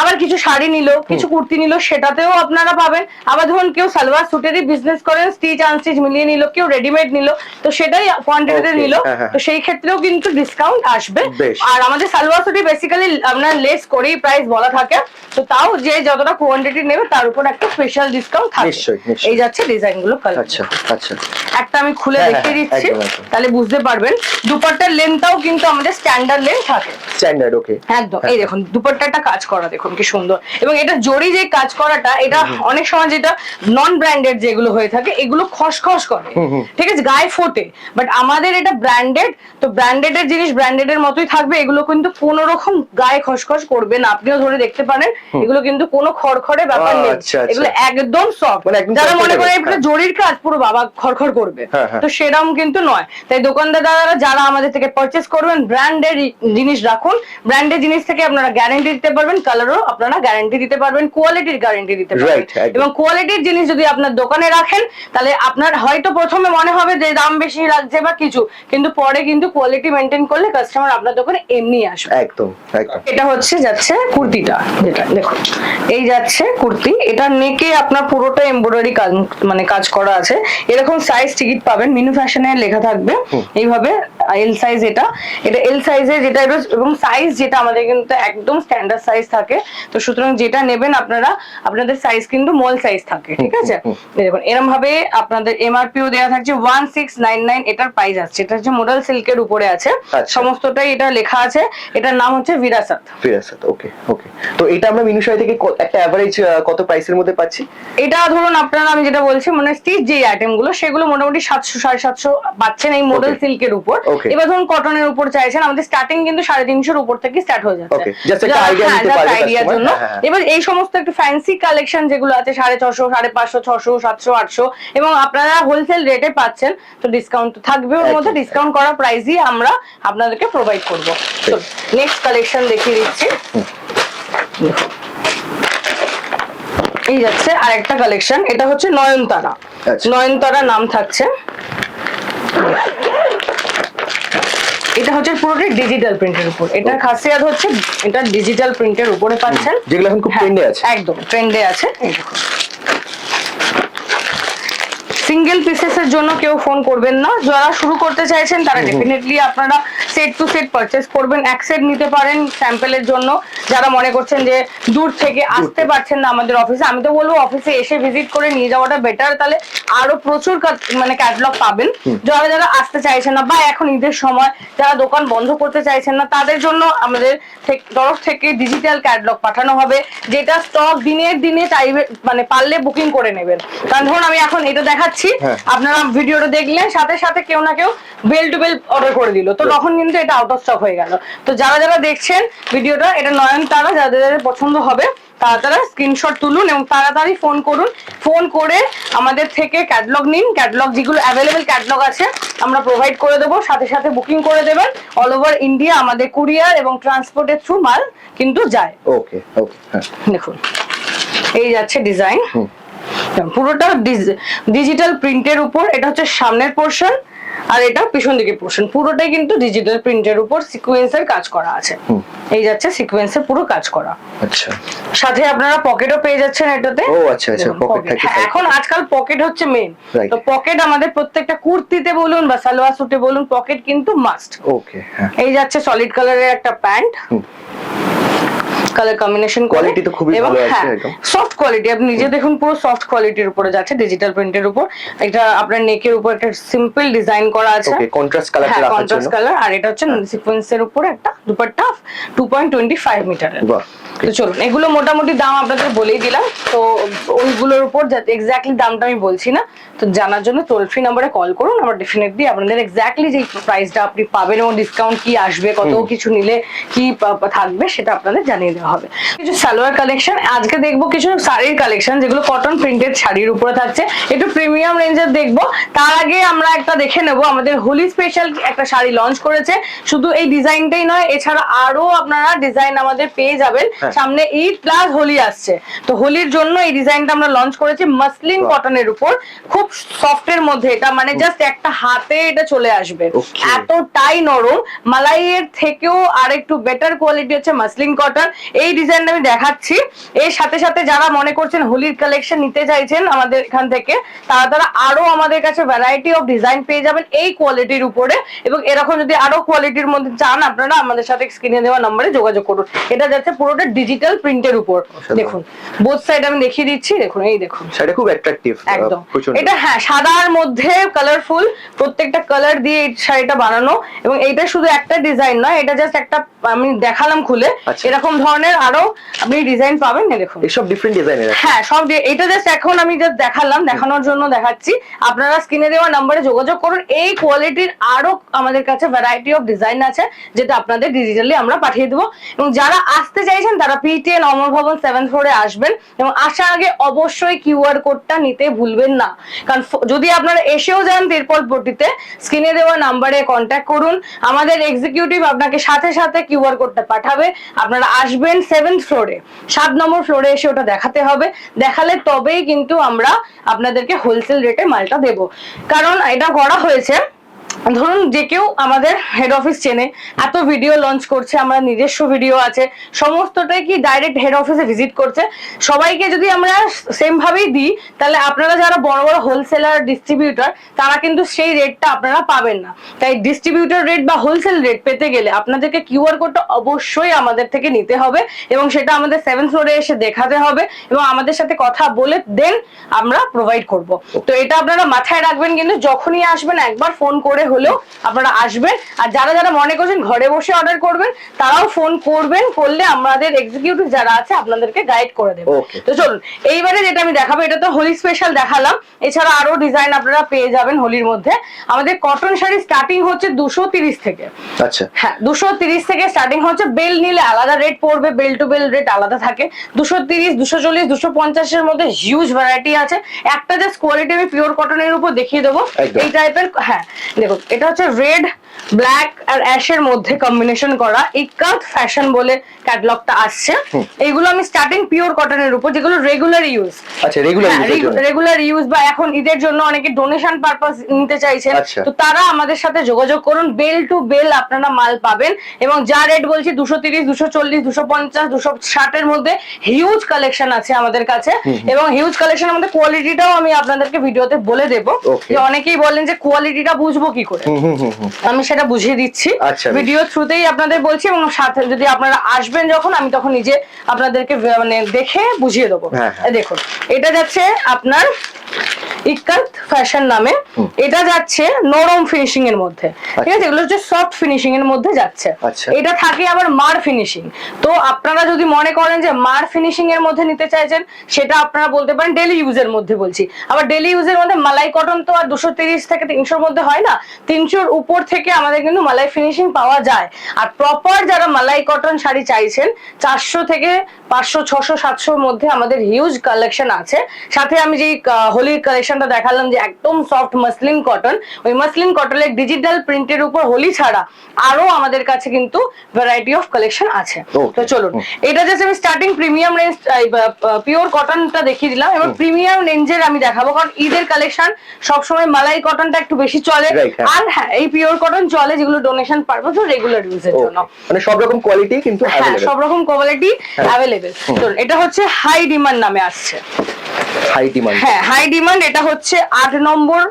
আবার কিছু শাড়ি নিল, কিছু কুর্তি নিল, সেটাতেও আপনারা পাবেন। আবার ধরুন কেউ সালোয়ার স্যুটেরই বিজনেস করেন, স্টিচ আনস্টিচ মিলিয়ে নিল, কেউ রেডিমেড নিল, তো সেটাই কোয়ান্টিটিতে Okay, নিল, হ্যাঁ, হ্যাঁ। তো সেই ক্ষেত্রেও কিন্তু ডিসকাউন্ট আসবে। বেশ। আর আমাদের সালোয়ার স্যুটে বেসিক্যালি আপনার লেস করেই প্রাইস বলা থাকে, তো তাও যে যতটা কোয়ান্টিটি নেবে তার উপর একটা স্পেশাল ডিসকাউন্ট থাকে। নিশ্চয়ই, নিশ্চয়ই। এই যাচ্ছে ডিজাইন গুলো কালার। আচ্ছা আচ্ছা। একটা আমি খুলে হ্যাঁ, দেখিয়ে হ্যাঁ, দিচ্ছি, একদম, একদম। তাহলে বুঝতে পারবেন। দুপাট্টার লেন্থটাও কিন্তু আমাদের স্ট্যান্ডার্ড লেন্থ থাকে স্ট্যান্ডার্ড, ওকে। একদম। এই দেখুন দুপাট্টাটা কাজ করা দেখুন কি সুন্দর, এবং এটা জরি যে কাজ করাটা, এটা অনেক সময় যেটা নন ব্র্যান্ডেড যেগুলো হয়ে থাকে এগুলো খসখস করে, ঠিক আছে, গায়ে ফোটে, বাট আমাদের এটা ব্র্যান্ডেড, তো ব্র্যান্ডেড এর জিনিস ব্র্যান্ডেড এর মতোই থাকবে। এগুলো কিন্তু কোনো রকম গায়ে খসখস করবে না, আপনিও ধরে দেখতে পারেন, এগুলো কিন্তু কোনো খড়খড়ে ব্যাপার নেই, আচ্ছা, আচ্ছা। এগুলো একদম সফট। মানে একদম যারা মনে করে comfortable, এটা জরির কাজ পুরো বাবা খড়খড় করবে, হ্যাঁ, হ্যাঁ। তো সেরকম কিন্তু নয়। তাই দোকানদাররা যারা আমাদের থেকে পারচেস করবেন, ব্র্যান্ডের জিনিস রাখুন, ব্র্যান্ডের জিনিস থেকে আপনারা গ্যারান্টি দিতে পারবেন, কালারও আপনারা গ্যারান্টি দিতে পারবেন, কোয়ালিটির গ্যারান্টি দিতে পারবেন। Right, একদম। এবং কোয়ালিটির জিনিস যদি আপনার দোকানে রাখেন, তাহলে আপনার হয়তো প্রথমে মনে হবে যে দাম বেশি লাগছে বা কিছু, কিন্তু পরে কিন্তু কোয়ালিটি মেনটেন করলে কাস্টমার আপনার দোকানে এমনি আসবে। একদম একদম। এটা হচ্ছে যাচ্ছে কুর্তিটা, যেটা দেখুন এই যাচ্ছে কুর্তি, এটা নেকে আপনার পুরোটা এমব্রয়ডারি কাজ মানে কাজ করা আছে। এরকম সাইজ টিকিট পাবেন, মিনু ফ্যাশনে লেখা থাকবে এইভাবে এল সাইজ। এটা এল সাইজে যেটা, এবং সাইজ যেটা আমাদের কিন্তু একদম স্ট্যান্ডার্ড সাইজ থাকে, তো সুতরাং যেটা নেবেন আপনারা, আপনাদের সাইজ কিন্তু মল সাইজ থাকে, ঠিক আছে। দেখুন এরকম ভাবে আপনাদের এমআরপিও দেওয়া থাকছে 1699, এটার প্রাইস আছে। এটা হচ্ছে মোডাল সিল্কের উপরে আছে, আচ্ছা। সমস্তটাই এটা লেখা আছে। এটার নাম হচ্ছে বিরাসাত। ফিরাসাত, ওকে ওকে। তো এটা আমরা মিনুশাই থেকে একটা এভারেজ কত প্রাইসের মধ্যে পাচ্ছি? এটা ধরুন আপনারা, আমি যেটা বলছি মানে স্টিচ যে আইটেম গুলো সেগুলো মোটামুটি 700 750 পাচ্ছেন এই মডেল Okay. সিল্কের উপর। Okay. এবার ধরুন কটনের উপর চাইছেন, আমাদের স্টার্টিং কিন্তু 350 উপর থেকে স্টার্ট হয়ে যাচ্ছে। Okay, just একটা idea নিতে পারবে আইডিয়ার customer, জন্য। হ্যাঁ, হ্যাঁ। এবার এই সমস্ত একটু ফ্যান্সি কালেকশন যেগুলো আছে 650 550 600 700 800, এবং আপনারা হোলসেল রেটে পাচ্ছেন, তো ডিসকাউন্ট তো থাকবে ওর মধ্যে। একদম, ডিসকাউন্ট করা প্রাইসই আমরা আপনাদেরকে প্রোভাইড করব। তো নেক্সট কালেকশন দেখিয়ে দিচ্ছি। এই যাচ্ছে আরেকটা কালেকশন, এটা হচ্ছে নয়নতারা। আচ্ছা। নয়নতারা নাম থাকছে। এটা হচ্ছে পুরোটাই ডিজিটাল প্রিন্টের উপর। এটার খাসিয়াত হচ্ছে এটা ডিজিটাল প্রিন্টের উপরে পাচ্ছেন, যেগুলো এখন খুব হ্যাঁ, ট্রেন্ডে আছে। একদম ট্রেন্ডে আছে। এই দেখুন সিঙ্গেল পিসেস এর জন্য কেউ ফোন করবেন না, যারা শুরু করতে চাইছেন তারা ডেফিনেটলি আপনারা সেট টু সেট পারচেজ করবেন। এক সেট নিতে পারেন স্যাম্পলের জন্য, যারা মনে করছেন যে দূর থেকে আসতে পারছেন না আমাদের অফিসে, আমি তো বলবো অফিসে এসে ভিজিট করে নিয়ে যাওয়াটা বেটার, তাহলে আরো প্রচুর মানে ক্যাটালগ পাবেন। যারা যারা আসতে চাইছেন না, বা এখন ঈদের সময় যারা দোকান বন্ধ করতে চাইছেন না, তাদের জন্য আমাদের তরফ থেকে ডিজিটাল ক্যাটালগ পাঠানো হবে, যেটা স্টক দিনের দিনে চাইবে, মানে পারলে বুকিং করে নেবেন। কারণ ধরুন আমি এখন এটা দেখাচ্ছি, হ্যাঁ। আপনারা ভিডিওটা দেখলেন, সাথে সাথে কেউ না কেউ বেল টু বেল অর্ডার করে দিল, তো তখন কিন্তু এটা আউট অফ স্টক হয়ে গেল। তো যারা যারা দেখছেন ভিডিওটা, এটা নয়নতারা যাদের যাদের পছন্দ হবে তারা স্ক্রিনশট তুলুন এবং তাড়াতাড়ি ফোন করুন। ফোন করে আমাদের থেকে ক্যাটালগ নিন, ক্যাটালগ যেগুলো অ্যাভেলেবেল ক্যাটালগ আছে আমরা প্রোভাইড করে দেবো, সাথে সাথে বুকিং করে দেবেন। অল ওভার ইন্ডিয়া আমাদের কুরিয়ার এবং ট্রান্সপোর্টের থ্রু মাল কিন্তু যায়। ওকে ওকে, হ্যাঁ। দেখুন এই যাচ্ছে ডিজাইন, পুরোটা ডিজিটাল প্রিন্টের উপর। এটা হচ্ছে সামনের পোর্শন, আর এটা পিছন দিকে পোর্শন, পুরোটাই কিন্তু ডিজিটাল প্রিন্টের উপর সিকোয়েন্সের কাজ করা আছে। এই যাচ্ছে সিকোয়েন্সের পুরো কাজ করা। আচ্ছা। সাথে আপনারা পকেটও পেয়ে যাচ্ছেন এটাতে। ও আচ্ছা আচ্ছা, পকেট থাকে। হ্যাঁ, এখন আজকাল পকেট হচ্ছে মেন। Right. তো পকেট আমাদের প্রত্যেকটা কুর্তিতে বলুন বা সালোয়ার স্যুটে বলুন, পকেট কিন্তু মাস্ট। ওকে, হ্যাঁ। এই যাচ্ছে সলিড কালারের একটা প্যান্ট, কালার কম্বিনেশন কোয়ালিটি তো খুবই ভালো আছে একদম সফট কোয়ালিটি, আপনি নিজে দেখুন পুরো সফট কোয়ালিটির উপরে যাচ্ছে, ডিজিটাল প্রিন্টের উপর। এটা আপনার নেকের উপর একটা সিম্পল ডিজাইন করা আছে, ওকে কন্ট্রাস্ট কালারটা রাখার জন্য, কন্ট্রাস্ট কালার। আর এটা হচ্ছে সিকোয়েন্সের উপর একটা দুপাট্টা 2.25 মিটারের। বাহ, তো চলুন, এগুলো মোটামুটি দাম আপনাদের বলেই দিলাম, তো ওইগুলোর উপর যাতে এক্স্যাক্টলি দামটা আমি বলছি না, তো জানার জন্য টোল ফ্রি নাম্বারে কল করুন। আমরা ডেফিনেটলি আপনাদের এক্স্যাক্টলি যে প্রাইসটা আপনি পাবেন এবং ডিসকাউন্ট কি আসবে, কত কিছু নিলে কি থাকবে, সেটা আপনাদের জানিয়ে দেওয়া হবে। কিছু সালোয়ার কালেকশন, আজকে দেখবো কিছু শাড়ির কালেকশন যেগুলো কটন প্রিন্টেড শাড়ির উপরে থাকছে, একটু প্রিমিয়াম রেঞ্জের দেখবো। তার আগে আমরা একটা দেখে নেবো, আমাদের হোলি স্পেশাল একটা শাড়ি লঞ্চ করেছে। শুধু এই ডিজাইনটাই নয়, এছাড়া আরো আপনারা ডিজাইন আমাদের পেয়ে যাবেন। সামনে ঈদ প্লাস হোলি আসছে, তো হোলির জন্য এই ডিজাইনটা আমরা লঞ্চ করেছি মসলিন কটনের উপর, খুব সফটের মধ্যে। এটা মানে জাস্ট একটা হাতে এটা চলে আসবে, এতটাই নরম। মালাইয়ের থেকেও আর একটু বেটার কোয়ালিটি হচ্ছে মসলিন কটন। এই ডিজাইনটা আমি দেখাচ্ছি। এর সাথে সাথে যারা মনে করছেন হোলির কালেকশন নিতে চাইছেন আমাদের এখান থেকে, তারা আরো আমাদের কাছে ভ্যারাইটি অফ ডিজাইন পেয়ে যাবেন এই কোয়ালিটির উপরে। এবং এরকম যদি আরো কোয়ালিটির মধ্যে চান, আপনারা আমাদের সাথে স্ক্রিনে দেওয়া নম্বরে যোগাযোগ করুন। এটা যাচ্ছে পুরোটা ডিজিটাল প্রিন্টের উপর, দেখুন বোথ সাইড আমি দেখিয়ে দিচ্ছি। দেখুন, এই দেখুন শাড়িটা খুব অ্যাট্রাকটিভ একদম। এটা সাদার মধ্যে কালারফুল, প্রত্যেকটা কালার দিয়ে এই শাড়িটা বানানো। এবং এইটা শুধু একটা ডিজাইন নয়, এটা জাস্ট একটা আমি দেখালাম খুলে, এরকম ধরনের আরো আপনি ডিজাইন পাবেন। দেখুন এইসব ডিফারেন্ট ডিজাইনের, হ্যাঁ সব। এটা জাস্ট এখন আমি জাস্ট দেখালাম, দেখানোর জন্য দেখাচ্ছি। আপনারা স্ক্রিনে দেওয়া নম্বরে যোগাযোগ করুন। এই কোয়ালিটির আরো আমাদের কাছে ভ্যারাইটি অফ ডিজাইন আছে, যেটা আপনাদের ডিজিটালি আমরা পাঠিয়ে দেবো। এবং যারা আসতে চাইছেন তারা P10 অমর ভবন 7th ফ্লোরে আসবেন, এবং আসার আগে অবশ্যই কিউআর কোডটা নিতে ভুলবেন না। কারণ যদি আপনারা এসেও যান তিরপলপট্টিতে, স্ক্রিনে দেওয়া নাম্বারে কন্ট্যাক্ট করুন, আমাদের এক্সিকিউটিভ আপনাকে সাথে সাথে কিউআর কোডটা পাঠাবে। আপনারা আসবেন 7th ফ্লোরে, 7 নম্বর ফ্লোরে এসে ওটা দেখাতে হবে। দেখালে তবেই কিন্তু আমরা আপনাদেরকে হোলসেল রেটে মালটা দেব। কারণ এটা করা হয়েছে, ধরুন যে কেউ আমাদের হেড অফিস চেনে, এত ভিডিও লঞ্চ করছে, আমরা নিজস্ব ভিডিও আছে, সমস্তটাই কি ডাইরেক্ট হেড অফিসে ভিজিট করছে। সবাইকে যদি আমরা সেম ভাবেই দিই, তাহলে আপনারা যারা বড় বড় হোলসেলার ডিস্ট্রিবিউটর, তারা কিন্তু সেই রেটটা আপনারা পাবেন না। তাই ডিস্ট্রিবিউটর রেট বা হোলসেল রেট পেতে গেলে আপনাদেরকে কিউআর কোডটা অবশ্যই আমাদের থেকে নিতে হবে, এবং সেটা আমাদের 7th ফ্লোরে এসে দেখাতে হবে, এবং আমাদের সাথে কথা বলে দেন আমরা প্রোভাইড করব। তো এটা আপনারা মাথায় রাখবেন, কিন্তু যখনই আসবেন একবার ফোন করে হলেও আপনারা আসবেন। আর যারা যারা মনে করছেন ঘরে বসে অর্ডার করবেন, তারাও ফোন করবেন, করলে আমাদের এক্সিকিউটিভ যারা আছে আপনাদেরকে গাইড করে দেবে। তো চলুন, এইবারে যেটা আমি দেখাবো, এটা তো হোলি স্পেশাল দেখালাম, এছাড়া আরো ডিজাইন আপনারা পেয়ে যাবেন হোলির মধ্যে। আমাদের কটন শাড়ি স্টার্টিং হচ্ছে 230 থেকে। আচ্ছা, হ্যাঁ 230 থেকে স্টার্টিং হচ্ছে। বেল নিলে আলাদা রেট পড়বে, বেল টু বেল রেট আলাদা থাকে। 230, 240, 250 এর মধ্যে হিউজ ভ্যারাইটি আছে। একটা জাস্ট কোয়ালিটি আমি পিওর কটনের উপর দেখিয়ে দেবো এই টাইপের। হ্যাঁ দেখুন, এটা হচ্ছে রেড, ব্ল্যাক আর অ্যাশের মধ্যে কম্বিনেশন করা ইকাত ফ্যাশন বলে ক্যাটালগটা আসছে। এইগুলো আমি স্টার্টিং পিওর কটনের উপর, যেগুলো রেগুলার ইউজ। আচ্ছা, রেগুলার ইউজ বা এখন ঈদের জন্য অনেকে ডোনেশন পারপাস নিতে চাইছেন, তো তারা আমাদের সাথে যোগাযোগ করুন। বেল টু বেল আপনারা মাল পাবেন। এবং যা রেট বলছি 230, 240, 250, 260 এর মধ্যে হিউজ কালেকশন আছে আমাদের কাছে। এবং হিউজ কালেকশনের মধ্যে কোয়ালিটিটাও আমি আপনাদেরকে ভিডিওতে বলে দেবো। যে অনেকেই বলেন যে কোয়ালিটিটা বুঝবো কি করে, আমি সেটা বুঝিয়ে দিচ্ছি ভিডিও থ্রুতেই আপনাদের বলছি। এবং সাথে যদি আপনারা আসবেন যখন, আমি তখন নিজে আপনাদেরকে মানে দেখে বুঝিয়ে দেবো। দেখুন, এটা যাচ্ছে আপনার ইকাত ফ্যাশন নামে, এটা যাচ্ছে নরম ফিনিশিং এর মধ্যে, ঠিক আছে? এগুলো হচ্ছে সফট ফিনিশিং এর মধ্যে যাচ্ছে। এটা থাকে আবার মার ফিনিশিং। তো আপনারা যদি মনে করেন যে মার ফিনিশিং এর মধ্যে নিতে চাইছেন, সেটা আপনারা বলতে পারেন ডেলি ইউজের মধ্যে বলছি। আবার ডেলি ইউজের মধ্যে মালাই কটন তো আর 230 থেকে 300 এর মধ্যে হয় না, 300 উপর থেকে আমাদের কিন্তু মালাই ফিনিশিং পাওয়া যায়। আর প্রপার যারা মালাই কটন শাড়ি চাইছেন, 400 থেকে 500, 600, 700 এর মধ্যে আমাদের হিউজ কালেকশন আছে। সাথে আমি যে হোলির কালেকশনটা দেখালাম যে একদম সফট মসলিন কটন, ওই মসলিন কটনের ডিজিটাল প্রিন্টের উপর হোলি ছাড়া আরো আমাদের কাছে কিন্তু ভ্যারাইটি অফ কালেকশন আছে। তো চলুন, এটা জাস্ট আমি স্টার্টিং প্রিমিয়াম রেঞ্জ পিওর কটনটা দেখিয়ে দিলাম। এবং প্রিমিয়াম রেঞ্জের আমি দেখাবো, কারণ ঈদের কালেকশন সবসময় মালাই কটনটা একটু বেশি চলে। আর হ্যাঁ, এই পিওর কটন চলে যেগুলো ডোনেশন পারপাস ও রেগুলার ইউজের জন্য। মানে সব রকম কোয়ালিটি কিন্তু अवेलेबल, সব রকম কোয়ালিটি अवेलेबल। তো এটা হচ্ছে হাই ডিমান্ড নামে আসছে। হাই ডিমান্ড, হ্যাঁ হাই ডিমান্ড। এটা হচ্ছে 8 নম্বর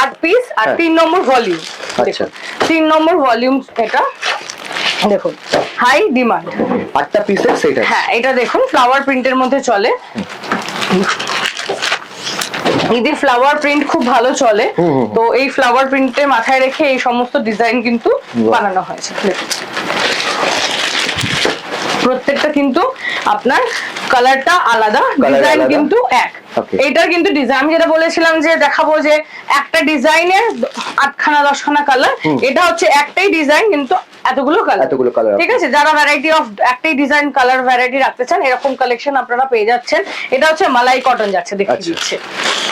8 পিস আর 3 নম্বর ভলিউম। আচ্ছা, 3 নম্বর ভলিউম। এটা দেখুন হাই ডিমান্ড। 8টা পিসের সেট আছে। হ্যাঁ, এটা দেখুন ফ্লাওয়ার প্রিন্টের মধ্যে চলে। ঈদের ফ্লাওয়ার প্রিন্ট খুব ভালো চলে, তো এই ফ্লাওয়ার প্রিন্টে মাথায় রেখে এই সমস্ত ডিজাইন কিন্তু বানানো হয়েছে। দেখুন প্রত্যেকটা কিন্তু আপনার কালারটা আলাদা, ডিজাইন কিন্তু এক। এইটার কিন্তু ডিজাইন আমি যেটা বলেছিলাম যে দেখাবো যে একটা ডিজাইনের 8খানা 10খানা কালার, এটা হচ্ছে একটাই ডিজাইন কিন্তু এতগুলো কালার। ঠিক আছে, যারা ভ্যারাইটি অফ একটাই ডিজাইন কালার ভ্যারাইটি রাখতে চান এরকম কালেকশন আপনারা পেয়ে যাচ্ছেন। এটা হচ্ছে মালাই কটন যাচ্ছে, দেখিয়ে দিচ্ছে।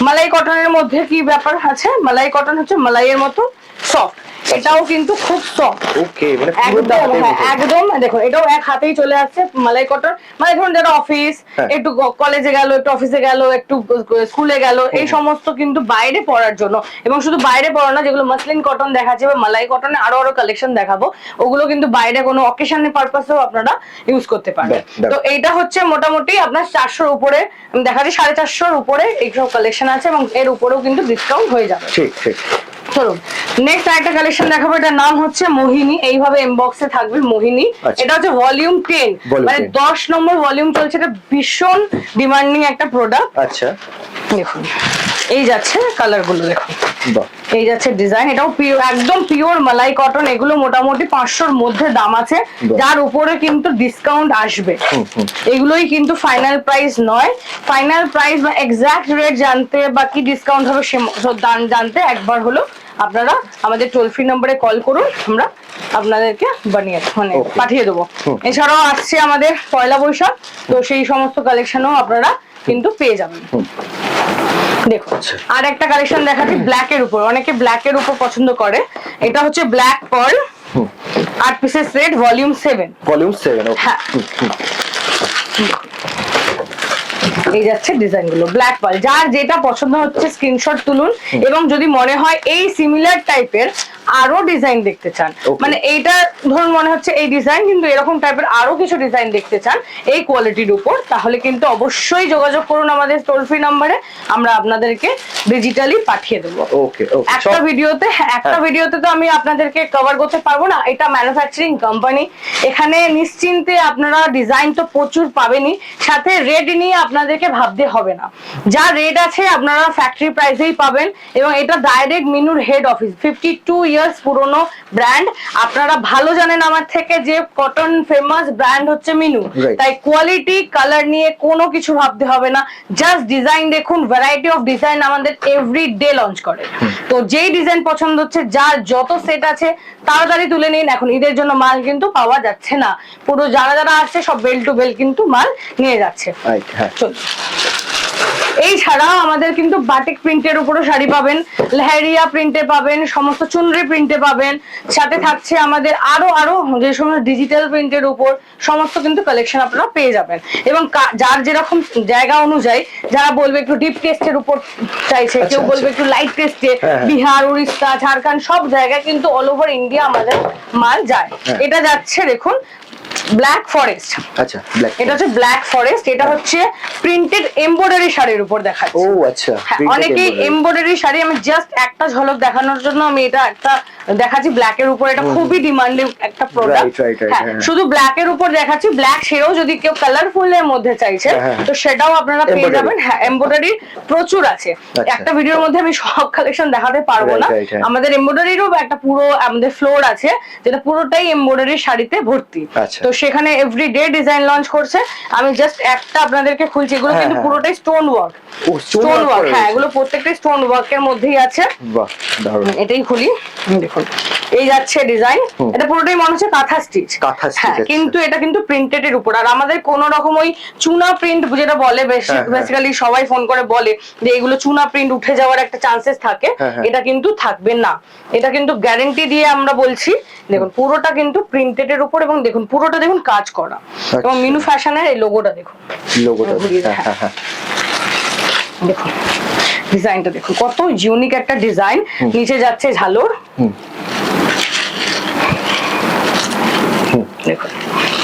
মালাই কটনের মধ্যে কি ব্যাপার আছে, মালাই কটন হচ্ছে মালাইয়ের মতো সফট, এটাও কিন্তু খুব সফট। ওকে, মানে একদম দেখুন এটাও এক হাতেই চলে আসছে মালাই কটন। মানে ধরুন যারা অফিস, একটু কলেজে গেল, একটু অফিসে গেল, একটু স্কুলে গেল, এই সমস্ত কিন্তু বাইরে পরার জন্য। এবং শুধু বাইরে পরা না, যেগুলো মাসলিন কটন দেখাচ্ছে বা মালাই কটনে আরো কালেকশন দেখাবো, ওগুলো কিন্তু বাইরে কোনো অকেশনের পারপাসেও আপনারা ইউজ করতে পারবেন। তো এইটা হচ্ছে মোটামুটি আপনার 400-র উপরে দেখাচ্ছি, 450-র উপরে এইসব কালেকশন আছে এবং এর উপরেও কিন্তু ডিসকাউন্ট হয়ে যাবে। ঠিক ঠিক। চলুন নেক্সট আরেকটা কালেকশন দেখাবো, এটার নাম হচ্ছে মোহিনী। এইভাবে এমবক্সে থাকবে মোহিনী। এটা হচ্ছে ভলিউম 10, মানে 10 নম্বর ভলিউম চলছে। এটা ভীষণ ডিমান্ডিং একটা প্রোডাক্ট। আচ্ছা দেখুন এই যাচ্ছে কালার গুলো, দেখুন এই যাচ্ছে ডিজাইন। এটাও একদম পিওর মালাই কটন। এগুলো মোটামুটি 500-র মধ্যে দাম আছে, যার উপরে কিন্তু ডিসকাউন্ট আসবে। এগুলোই কিন্তু ফাইনাল প্রাইস নয়। ফাইনাল প্রাইস বা এক্সাক্ট রেট জানতে বা কি ডিসকাউন্ট হবে সে দাম জানতে একবার হলো আপনারা আমাদের টোল ফ্রি নম্বরে কল করুন, আমরা আপনাদেরকে বানিয়ে পাঠিয়ে দেবো। এছাড়াও আসছে আমাদের পয়লা বৈশাখ, তো সেই সমস্ত কালেকশনও আপনারা কিন্তু পেয়ে যাবেন। দেখুন আর একটা কালেকশন দেখাচ্ছি ব্ল্যাক এর উপর। অনেকে ব্ল্যাক এর উপর পছন্দ করে। এটা হচ্ছে ব্ল্যাক পার্ল 8 পিসের সেট, ভলিউম 7। হ্যাঁ, এই যাচ্ছে ডিজাইন গুলো ব্ল্যাক পার্ল। যার যেটা পছন্দ হচ্ছে স্ক্রিনশট তুলুন, এবং যদি মনে হয় এই সিমিলার টাইপের আরো ডিজাইন দেখতে চান, মানে এইটা ধরুন মনে হচ্ছে এই ডিজাইন কিন্তু এরকম টাইপের আরো কিছু ডিজাইন দেখতে চান এই কোয়ালিটির উপর, তাহলে কিন্তু অবশ্যই যোগাযোগ করুন আমাদের টোল ফ্রি নম্বরে, আমরা আপনাদেরকে ডিজিটালি পাঠিয়ে দেবো। একটা ভিডিওতে তো আমি আপনাদেরকে কভার করতে পারবো না। এটা ম্যানুফ্যাকচারিং কোম্পানি, এখানে নিশ্চিন্তে আপনারা ডিজাইন তো প্রচুর পাবেনই, সাথে রেট নিয়ে আপনাদেরকে ভাবতে হবে না। যা রেট আছে আপনারা ফ্যাক্টরি প্রাইসেই পাবেন। এবং এটা ডাইরেক্ট মিনুর হেড অফিস, 52 ইয়ার্স পুরনো ব্র্যান্ড। আপনারা ভালো জানেন আমার থেকে যে কটন ফেমাস ব্র্যান্ড হচ্ছে মিনু, তাই কোয়ালিটি কালার নিয়ে কোনো কিছু ভাবতে হবে না। জাস্ট ডিজাইন দেখুন, ভ্যারাইটি অফ ডিজাইন আমাদের এভরি ডে লঞ্চ করে। তো যেই ডিজাইন পছন্দ হচ্ছে, যার যত সেট আছে তাড়াতাড়ি তুলে নিন। এখন ঈদের জন্য মাল কিন্তু পাওয়া যাচ্ছে না, পুরো যারা যারা আসছে সব বেল টু বেল কিন্তু মাল নিয়ে যাচ্ছে। চলুন এই ছাড়াও আমাদের কিন্তু বাটিক প্রিন্টের উপরও শাড়ি পাবেন, লেহেরিয়া প্রিন্টে পাবেন, সমস্ত চুনরি প্রিন্টে পাবেন। সাথে থাকছে আমাদের আরো যে সমস্ত ডিজিটাল প্রিন্টের উপর সমস্ত কিন্তু কালেকশন আপনারা পেয়ে যাবেন। এবং যার যেরকম জায়গা অনুযায়ী, যারা বলবে একটু ডিপ টেস্টের উপর চাইছে, কেউ বলবে একটু লাইট টেস্টে, বিহার, উড়িষ্যা, ঝাড়খণ্ড সব জায়গায় কিন্তু অল ওভার ইন্ডিয়া আমাদের মাল যায়। এটা যাচ্ছে দেখুন ব্ল্যাক ফরেস্ট। আচ্ছা, এটা হচ্ছে ব্ল্যাক ফরেস্ট। এটা হচ্ছে প্রিন্টেড এমব্রয়ডারি শাড়ির উপর দেখাচ্ছি। ও আচ্ছা, অনেকেই এমব্রয়ডারি শাড়ি, আমি জাস্ট একটা ঝলক দেখানোর জন্য আমি এটা একটা দেখাচ্ছি ব্ল্যাক এর উপর। এটা খুবই ডিমান্ডিং একটা প্রোডাক্ট। শুধু ব্ল্যাক এর উপর দেখাচ্ছি, ব্ল্যাক সেও যদি কেউ কালারফুল এর মধ্যে চাইছে তো সেটাও আপনারা পেয়ে যাবেন। হ্যাঁ, এমব্রয়ডারি প্রচুর আছে। একটা ভিডিওর মধ্যে আমি সব কালেকশন দেখাতে পারবো না। আমাদের এমব্রয়ডারিরও একটা পুরো আমাদের ফ্লোর আছে, যেটা পুরোটাই এমব্রয়ডারি শাড়িতে ভর্তি। তো সেখানে এভরি ডে ডিজাইন লঞ্চ করছে। আমি জাস্ট একটা আপনাদেরকে খুলছি। এগুলো কিন্তু পুরোটাই স্টোন ওয়ার্ক। হ্যাঁ, এগুলো প্রত্যেকটাই স্টোন ওয়ার্কের মধ্যেই আছে। এটাই খুলি, দেখুন এই যাচ্ছে ডিজাইন। এটা পুরোটাই মনে হচ্ছে কাঁথা স্টিচ। হ্যাঁ, কিন্তু এটা কিন্তু প্রিন্টেড এর উপর। আর আমাদের কোন রকম ওই চুনা প্রিন্ট যেটা বলে বেসিক্যালি সবাই ফোন করে বলে যে এগুলো চুনা প্রিন্ট উঠে যাওয়ার একটা চান্সেস থাকে, এটা কিন্তু থাকবে না। এটা কিন্তু গ্যারান্টি দিয়ে আমরা বলছি। দেখুন পুরোটা কিন্তু প্রিন্টেড এর উপর, এবং দেখুন পুরোটা দেখুন কাজ করা, এবং মিনু ফ্যাশনের এই লোগোটা দেখুন, দেখুন ডিজাইনটা দেখুন কত ইউনিক একটা ডিজাইন। নিচে যাচ্ছে ঝালর, দেখুন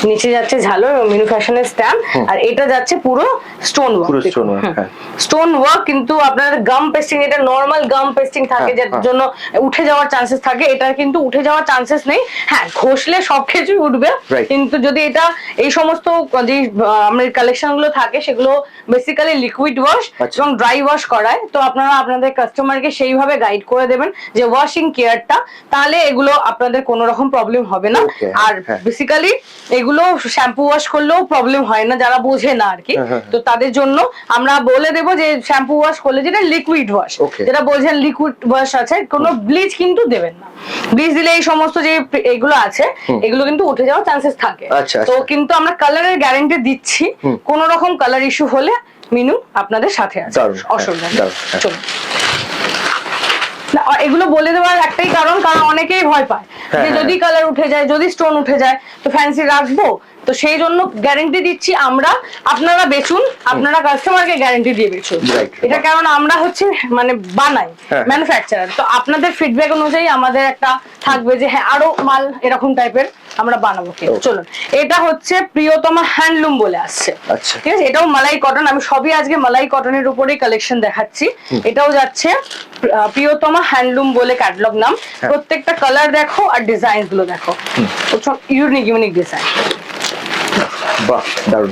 নিচে যাচ্ছে ঝালর এবং মিনু ফ্যাশনের স্ট্যাম্প, আর এটা যাচ্ছে পুরো স্টোন ওয়ার্ক। স্টোন ওয়ার্ক, কিন্তু আপনার গাম পেস্টিং, এটা নর্মাল গাম পেস্টিং থাকে যার জন্য উঠে যাওয়ার চান্সেস থাকে, এটা কিন্তু উঠে যাওয়ার চান্সেস নেই। হ্যাঁ, ঘষলে সবকিছুই উঠবে, কিন্তু যদি এটা এই সমস্ত যে আমাদের কালেকশন গুলো থাকে সেগুলো বেসিক্যালি লিকুইড ওয়াশ এবং ড্রাই ওয়াশ করায়, তো আপনারা আপনাদের কাস্টমারকে সেইভাবে গাইড করে দেবেন যে ওয়াশিং কেয়ারটা, তাহলে এগুলো আপনাদের কোনো রকম প্রবলেম হবে না। আর বেসিক্যালি এগুলো শ্যাম্পু ওয়াশ করলেও প্রবলেম হয় না, যারা বোঝে না আর কি, তো তাদের জন্য আমরা বলে দেবো যে শ্যাম্পু ওয়াশ করলে যেটা লিকুইড ওয়াশ, যেটা বোঝেন লিকুইড ওয়াশ আছে, কোনো ব্লিচ কিন্তু দেবেন না। ব্লিচ দিলে এই সমস্ত যে এগুলো আছে এগুলো কিন্তু উঠে যাওয়ার চান্সেস থাকে। তো কিন্তু আমরা কালারের গ্যারান্টি দিচ্ছি, কোন রকম কালার ইস্যু হলে মিনু আপনাদের সাথে আছে, অসুবিধা নেই। চলুন, এগুলো বলে দেওয়ার একটাই কারণ অনেকেই ভয় পায় যে যদি কালার উঠে যায়, যদি স্টোন উঠে যায় তো ফ্যান্সি রাখবো, তো সেই জন্য গ্যারান্টি দিচ্ছি আমরা, আপনারা বেচুন, আপনারা কাস্টমারকে গ্যারান্টি দিয়ে বেচুন। এটা কারণ আমরা হচ্ছে মানে বানাই, ম্যানুফ্যাকচারার, তো আপনাদের ফিডব্যাক অনুযায়ী আমাদের একটা থাকবে যে হ্যাঁ আরো মাল এরকম টাইপের আমরা বানাবো। চলুন, এটা হচ্ছে প্রিয়তমা হ্যান্ডলুম বলে আসছে, ঠিক আছে, এটাও মালাই কটন, আমি সবই আজকে মালাই কটনের উপরেই কালেকশন দেখাচ্ছি। এটাও যাচ্ছে প্রিয়তমা হ্যান্ডলুম বলে ক্যাটালগ নাম। প্রত্যেকটা কালার দেখো আর ডিজাইন গুলো দেখো, ইউনিক ডিজাইন, বাহ দারুণ।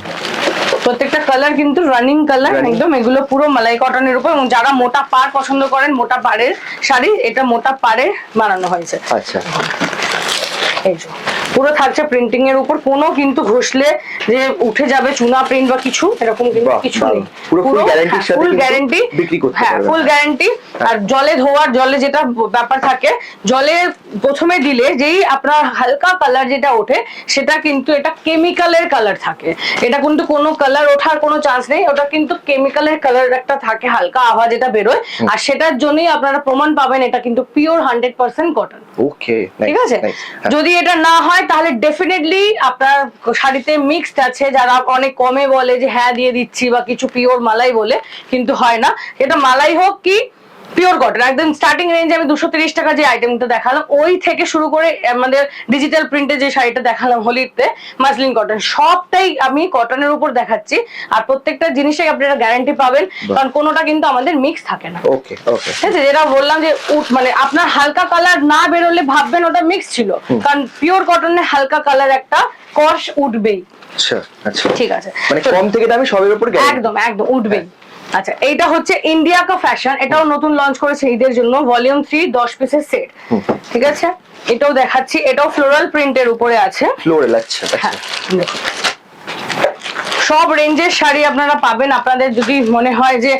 প্রত্যেকটা কালার কিন্তু রানিং কালার একদম, এগুলো পুরো মালাই কটনের উপর, এবং যারা মোটা পাড় পছন্দ করেন, মোটা পাড়ের শাড়ি, এটা মোটা পাড়ের বানানো হয়েছে। আচ্ছা, এই যে পুরো থাকছে প্রিন্টিং এর উপর, কোনো কিন্তু ঘষলে যে উঠে যাবে চুনা প্রিন্ট বা কিছু এরকম কিন্তু কিছু নেই, পুরো ফুল গ্যারান্টির সাথে ফুল গ্যারান্টি বিক্রি করতে হ্যাঁ, ফুল গ্যারান্টি। আর জলে ধোয়ার, জলে যেটা ব্যাপার থাকে, জলে প্রথমে দিলে যেই আপনার হালকা কালার যেটা ওঠে সেটা কিন্তু এটা কেমিক্যালের কালার থাকে, এটা কিন্তু কোনো কালার ওঠার কোনো চান্স নেই, ওটা কিন্তু কেমিক্যালের কালার একটা থাকে, হালকা আভা যেটা বেরোয়, আর সেটার জন্যই আপনারা প্রমাণ পাবেন এটা কিন্তু পিওর 100% কটন। ওকে, ঠিক আছে, যদি এটা না হয় তাহলে ডেফিনেটলি আপনার শাড়িতে মিক্সড আছে, যারা অনেক কমে বলে যে হ্যাঁ দিয়ে দিচ্ছি বা কিছু পিওর মালাই বলে, কিন্তু হয় না, এটা মালাই হোক কি পিওর কটন, একদম স্টার্টিং রেঞ্জে আমি 230 টাকা যে আইটেমটা দেখালাম ওই থেকে শুরু করে আমাদের ডিজিটাল প্রিন্টে যে শাড়িটা দেখালাম হোলিতে মাসলিন কটন, সবটাই আমি কটনের উপর দেখাচ্ছি, আর প্রত্যেকটা জিনিসে আপনারা গ্যারান্টি পাবেন, কারণ কোনোটা কিন্তু আমাদের মিক্স থাকে না। ওকে ওকে, ঠিক আছে, যেটা বললাম যে মানে আপনার হালকা কালার না বেরোলে ভাববেন ওটা মিক্স ছিল, কারণ পিওর কটনে হালকা কালার একটা কষ উঠবেই। আচ্ছা আচ্ছা, ঠিক আছে, মানে কম থেকে দামি সবের উপর একদম একদম উঠবেই। আচ্ছা, এইটা হচ্ছে ইন্ডিয়া কা ফ্যাশন, এটাও নতুন লঞ্চ করেছে ঈদের জন্য, ভলিউম 3 10 পিসের সেট। ঠিক আছে, এটাও দেখাচ্ছি, এটাও ফ্লোরাল প্রিন্টের উপরে আছে। ফ্লোরাল, আচ্ছা আচ্ছা, সব রেঞ্জের শাড়ি আপনারা পাবেন। আপনাদের যদি মনে হয় যে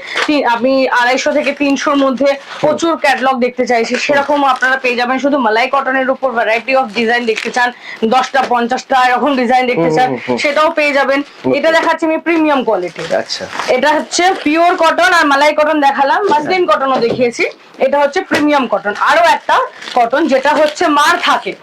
আপনি 250 থেকে 300-র মধ্যে প্রচুর ক্যাটালগ দেখতে চাইছি, সেরকম আপনারা পেয়ে যাবেন। শুধু মালাই কটনের উপর ভ্যারাইটি অফ ডিজাইন দেখতে চান, 10টা 50টা এরকম ডিজাইন দেখতে চান, সেটাও পেয়ে যাবেন। এটা দেখাচ্ছি আমি প্রিমিয়াম কোয়ালিটি। আচ্ছা, এটা হচ্ছে পিওর কটন, আর মালাই কটন দেখালাম, মাসলিন কটনও দেখিয়েছি। এটা হচ্ছে প্রিমিয়াম কটন। আরো একটা কটন যেটা হচ্ছে মার থাকে,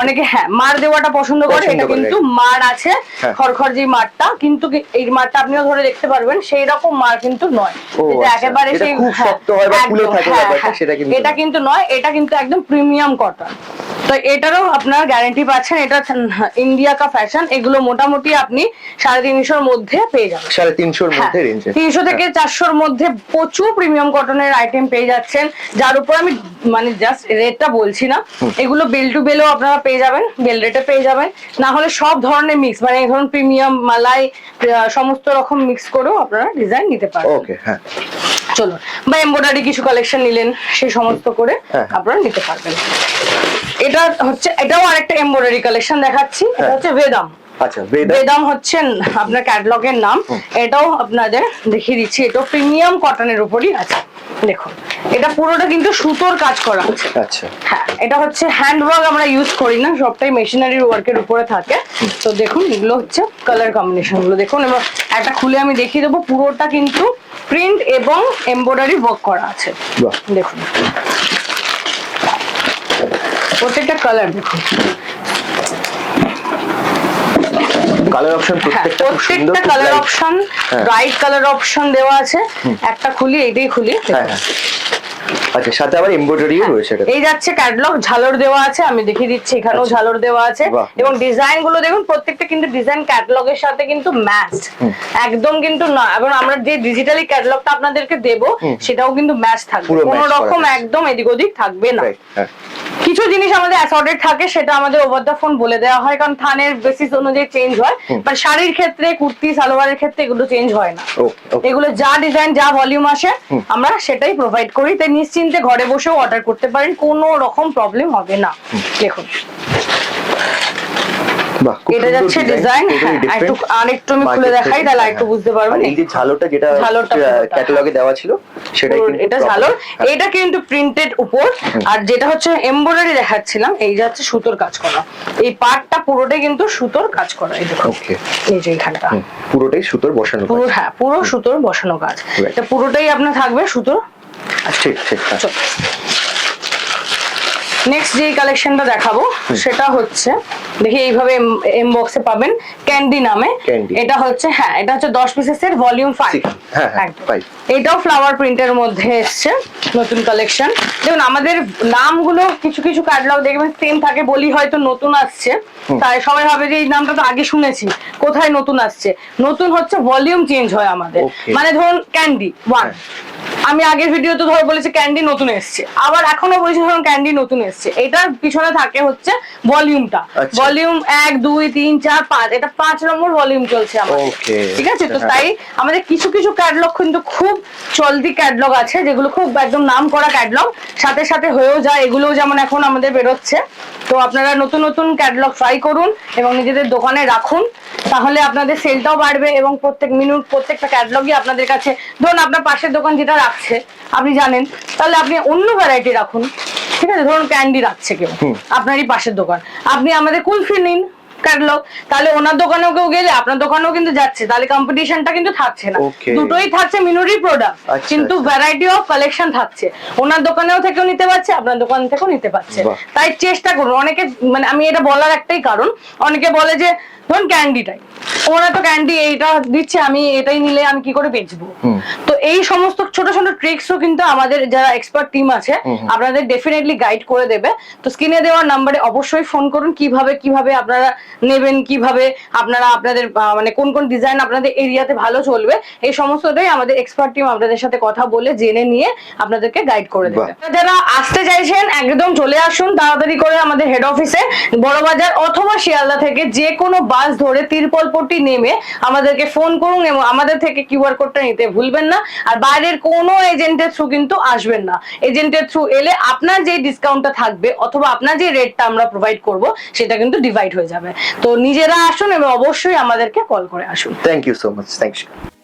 অনেকে হ্যাঁ মার দেওয়াটা পছন্দ করে, এটা কিন্তু মার আছে, খড়খড় যে মারটা, কিন্তু এই মারটা আপনিও ধরে দেখতে পারবেন সেই রকম মার কিন্তু নয়, এটা একেবারে সেই খুব শক্ত হয় বা ফুলে থাকে ব্যাপারটা, সেটা কিন্তু এটা কিন্তু নয়, এটা কিন্তু একদম প্রিমিয়াম কটন। তো এটারও আপনার গ্যারান্টি পাচ্ছেন। এটা ইন্ডিয়া কা ফ্যাশন, এগুলো মোটামুটি আপনি 350-র মধ্যে পেয়ে যাবেন, 350-র মধ্যে রেঞ্জে, 300 থেকে 400-র মধ্যে প্রচুর প্রিমিয়াম কটনের আইটেম পেয়ে যাচ্ছেন, যার উপর আমি মানে জাস্ট রেটটা বলছি না। এগুলো বেল টু বেলও আপনারা পেয়ে যাবেন, বেল রেটে পেয়ে যাবেন, না হলে সব ধরনের মিক্স, মানে ধরুন প্রিমিয়াম মালাই সমস্ত রকম মিক্স করেও আপনারা ডিজাইন নিতে পারেন। ওকে, হ্যাঁ চলুন, বা এমব্রয়ডারি কিছু কালেকশন নিলেন সেই সমস্ত করে আপনারা নিতে পারবেন। এটা হচ্ছে, এটাও আরেকটা এমব্রয়ডারি কালেকশন দেখাচ্ছি, এটা হচ্ছে বেদাম। আচ্ছা, বেদাম হচ্ছে আপনার ক্যাটালগের নাম, এটাও আপনাদের দেখিয়ে দিচ্ছি। এটাও প্রিমিয়াম কটনের উপরই আছে, দেখুন এটা পুরোটা কিন্তু সুতোর কাজ করা আছে। আচ্ছা, হ্যাঁ এটা হচ্ছে হ্যান্ড ওয়ার্ক, আমরা ইউজ করি না, সবটাই মেশিনারি ওয়ার্কের উপরে থাকে। তো দেখুন এগুলো হচ্ছে কালার কম্বিনেশন গুলো দেখুন, এবং একটা খুলে আমি দেখিয়ে দেবো, পুরোটা কিন্তু প্রিন্ট এবং এমব্রয়ডারি ওয়ার্ক করা আছে। দেখুন প্রত্যেকটা কালার দেখুন, কালার অপশন প্রত্যেকটা colour option, bright colour option দেওয়া আছে। একটা খুলি, এইটাই খুলি, আচ্ছা, সাথে আবার এমব্রয়ডারিও রয়েছে এটা। এই যাচ্ছে ক্যাটালগ, ঝালর দেওয়া আছে, আমি দেখিয়ে দিচ্ছি, এখানেও আচ্ছা। ঝালর দেওয়া আছে। বাহ। এবং ডিজাইন গুলো দেখুন, প্রত্যেকটা কিন্তু ডিজাইন ক্যাটালগের সাথে কিন্তু ম্যাচড, একদম কিন্তু না। এবং আমরা যে ডিজিটালি ক্যাটালগটা আপনাদেরকে দেব সেটাও কিন্তু ম্যাচ থাকবে, পুরো কোনো match করা রকম থাকবে। একদম এদিক ওদিক থাকবে না। Right, হ্যাঁ। কিছু জিনিস আমাদের অ্যাসর্টেড থাকে, সেটা আমাদের ওভার দ্য ফোন বলে দেওয়া হয়, কারণ থানের বেসিস অনুযায়ী চেঞ্জ হয়। বাট শাড়ির ক্ষেত্রে, কুর্তি সালোয়ারের ক্ষেত্রে এগুলো চেঞ্জ হয় না। এগুলো যা ডিজাইন, যা ভলিউম আসে আমরা সেটাই প্রোভাইড করি। তাই নিশ্চিন্তে ঘরে বসেও অর্ডার করতে পারেন, কোনো রকম প্রবলেম হবে না। দেখুন বাহ, খুব এটা সুন্দর যাচ্ছে design, ডিজাইন, totally different আরেকটু আমি খুলে market দেখাই, থেকে। তাহলে একটু বুঝতে পারবেন। আর এই যে ঝালরটা যেটা ঝালরটা পুরোটা। ক্যাটালগে দেওয়া ছিল সেটাই কিন্তু এটা proper। ঝালর, হ্যাঁ। এটা কিন্তু প্রিন্টেড উপর। আর যেটা হচ্ছে এমব্রয়ডারি দেখাচ্ছিলাম, এই যাচ্ছে সুতোর কাজ করা। এই পার্টটা পুরোটাই কিন্তু সুতোর কাজ করা। এই দেখুন, ওকে, এই যে এখানটা পুরোটাই সুতোর বসানো পুরো, কাজ। হ্যাঁ পুরো সুতোর বসানো কাজ। Right. এটা পুরোটাই আপনার থাকবে সুতোর। ঠিক ঠিক, হ্যাঁ। নেক্সট যে কালেকশনটা দেখাবো সেটা হচ্ছে, দেখি এইভাবে এম বক্সে পাবেন, ক্যান্ডি নামে। Candy। এটা হচ্ছে, হ্যাঁ এটা হচ্ছে 10 পিসের ভলিউম 5। হ্যাঁ হ্যাঁ, 5। এটাও ফ্লাওয়ার প্রিন্টের মধ্যে এসছে, নতুন কালেকশন। দেখুন আমাদের নামগুলো কিছু কিছু ক্যাটালগ দেখবেন সেম থাকে, বলি হয়তো নতুন আসছে, তাই সবাই ভাবে যে এই নামটা তো আগে শুনেছি, কোথায় নতুন আসছে। নতুন হচ্ছে ভলিউম চেঞ্জ হয় আমাদের। Okay। মানে ধরুন ক্যান্ডি 1, আমি আগের ভিডিওতে ধর বলেছি ক্যান্ডি নতুন এসছে, আবার এখনো বলছি ধরুন ক্যান্ডি নতুন এসছে। এটার পিছনে থাকে হচ্ছে ভলিউমটা, আচ্ছা। ভলিউম 1 2 3 4 5, এটা 5 নম্বর ভলিউম চলছে আমাদের। Okay। ঠিক আছে, তো হ্যাঁ। তাই আমাদের কিছু কিছু ক্যাটালগ কিন্তু খুব চলতি ক্যাটালগ আছে, যেগুলো খুব একদম নাম করা ক্যাটালগ, সাথে সাথে হয়েও যায়। এগুলোও যেমন এখন আমাদের বেরোচ্ছে। তো আপনারা নতুন নতুন ক্যাটালগ ট্রাই করুন এবং নিজেদের দোকানে রাখুন, তাহলে আপনাদের সেলটাও বাড়বে। এবং প্রত্যেকটা ক্যাটালগই আপনাদের কাছে, ধরুন আপনার পাশের দোকান যেটা রাখছে আপনি জানেন, তাহলে আপনি অন্য ভ্যারাইটি রাখুন। ঠিক আছে, ধরুন ক্যান্ডি রাখছে কেউ, আপনারই পাশের দোকান, আপনি আমাদের কুলফি নিন ক্যাটালগ, তাহলে ওনার দোকানেও কেউ গেলে আপনার দোকানেও কিন্তু যাচ্ছে, তাহলে কম্পিটিশনটা কিন্তু থাকছে না। Okay। দুটোই থাকছে মিনুরি প্রোডাক্ট, আচ্ছা, কিন্তু আচ্ছা। ভ্যারাইটি অফ কালেকশন থাকছে। ওনার দোকানেও থেকেও নিতে পারছে, আপনার দোকান থেকেও নিতে পারছে। বাহ। তাই চেষ্টা করুন। অনেকে, মানে আমি এটা বলার একটাই কারণ, অনেকে বলে যে ধরুন ক্যান্ডিটাই, ওরা তো ক্যান্ডি এইটা দিচ্ছে, আমি এটাই নিলে আমি কি করে বেচবো। তো এই সমস্ত ছোট ছোট ট্রিক্সও কিন্তু আমাদের যারা এক্সপার্ট টিম আছে আপনাদের ডেফিনেটলি গাইড করে দেবে। তো স্ক্রিনে দেওয়ার নাম্বারে অবশ্যই ফোন করুন, কিভাবে আপনারা নেবেন, কিভাবে আপনারা আপনাদের মানে কোন কোন ডিজাইন আপনাদের এরিয়াতে ভালো চলবে, এই সমস্তটাই আমাদের এক্সপার্ট টিম আপনাদের সাথে কথা বলে জেনে নিয়ে আপনাদেরকে গাইড করে দেবে। যারা আসতে চাইছেন একদম চলে আসুন তাড়াতাড়ি করে আমাদের হেড অফিসে, বড়বাজার অথবা শিয়ালদা থেকে যে কোনো বাস ধরে তিরপলপট্টি নেমে আমাদেরকে ফোন করুন এবং আমাদের থেকে কিউআর কোডটা নিতে ভুলবেন না। আর বাইরের কোনো এজেন্টের থ্রু কিন্তু আসবেন না। এজেন্টের থ্রু এলে আপনার যে ডিসকাউন্টটা থাকবে অথবা আপনার যে রেটটা আমরা প্রোভাইড করব সেটা কিন্তু ডিভাইড হয়ে যাবে। তো নিজেরা আসুন এবং অবশ্যই আমাদেরকে কল করে আসুন। Thank you so much, thank you.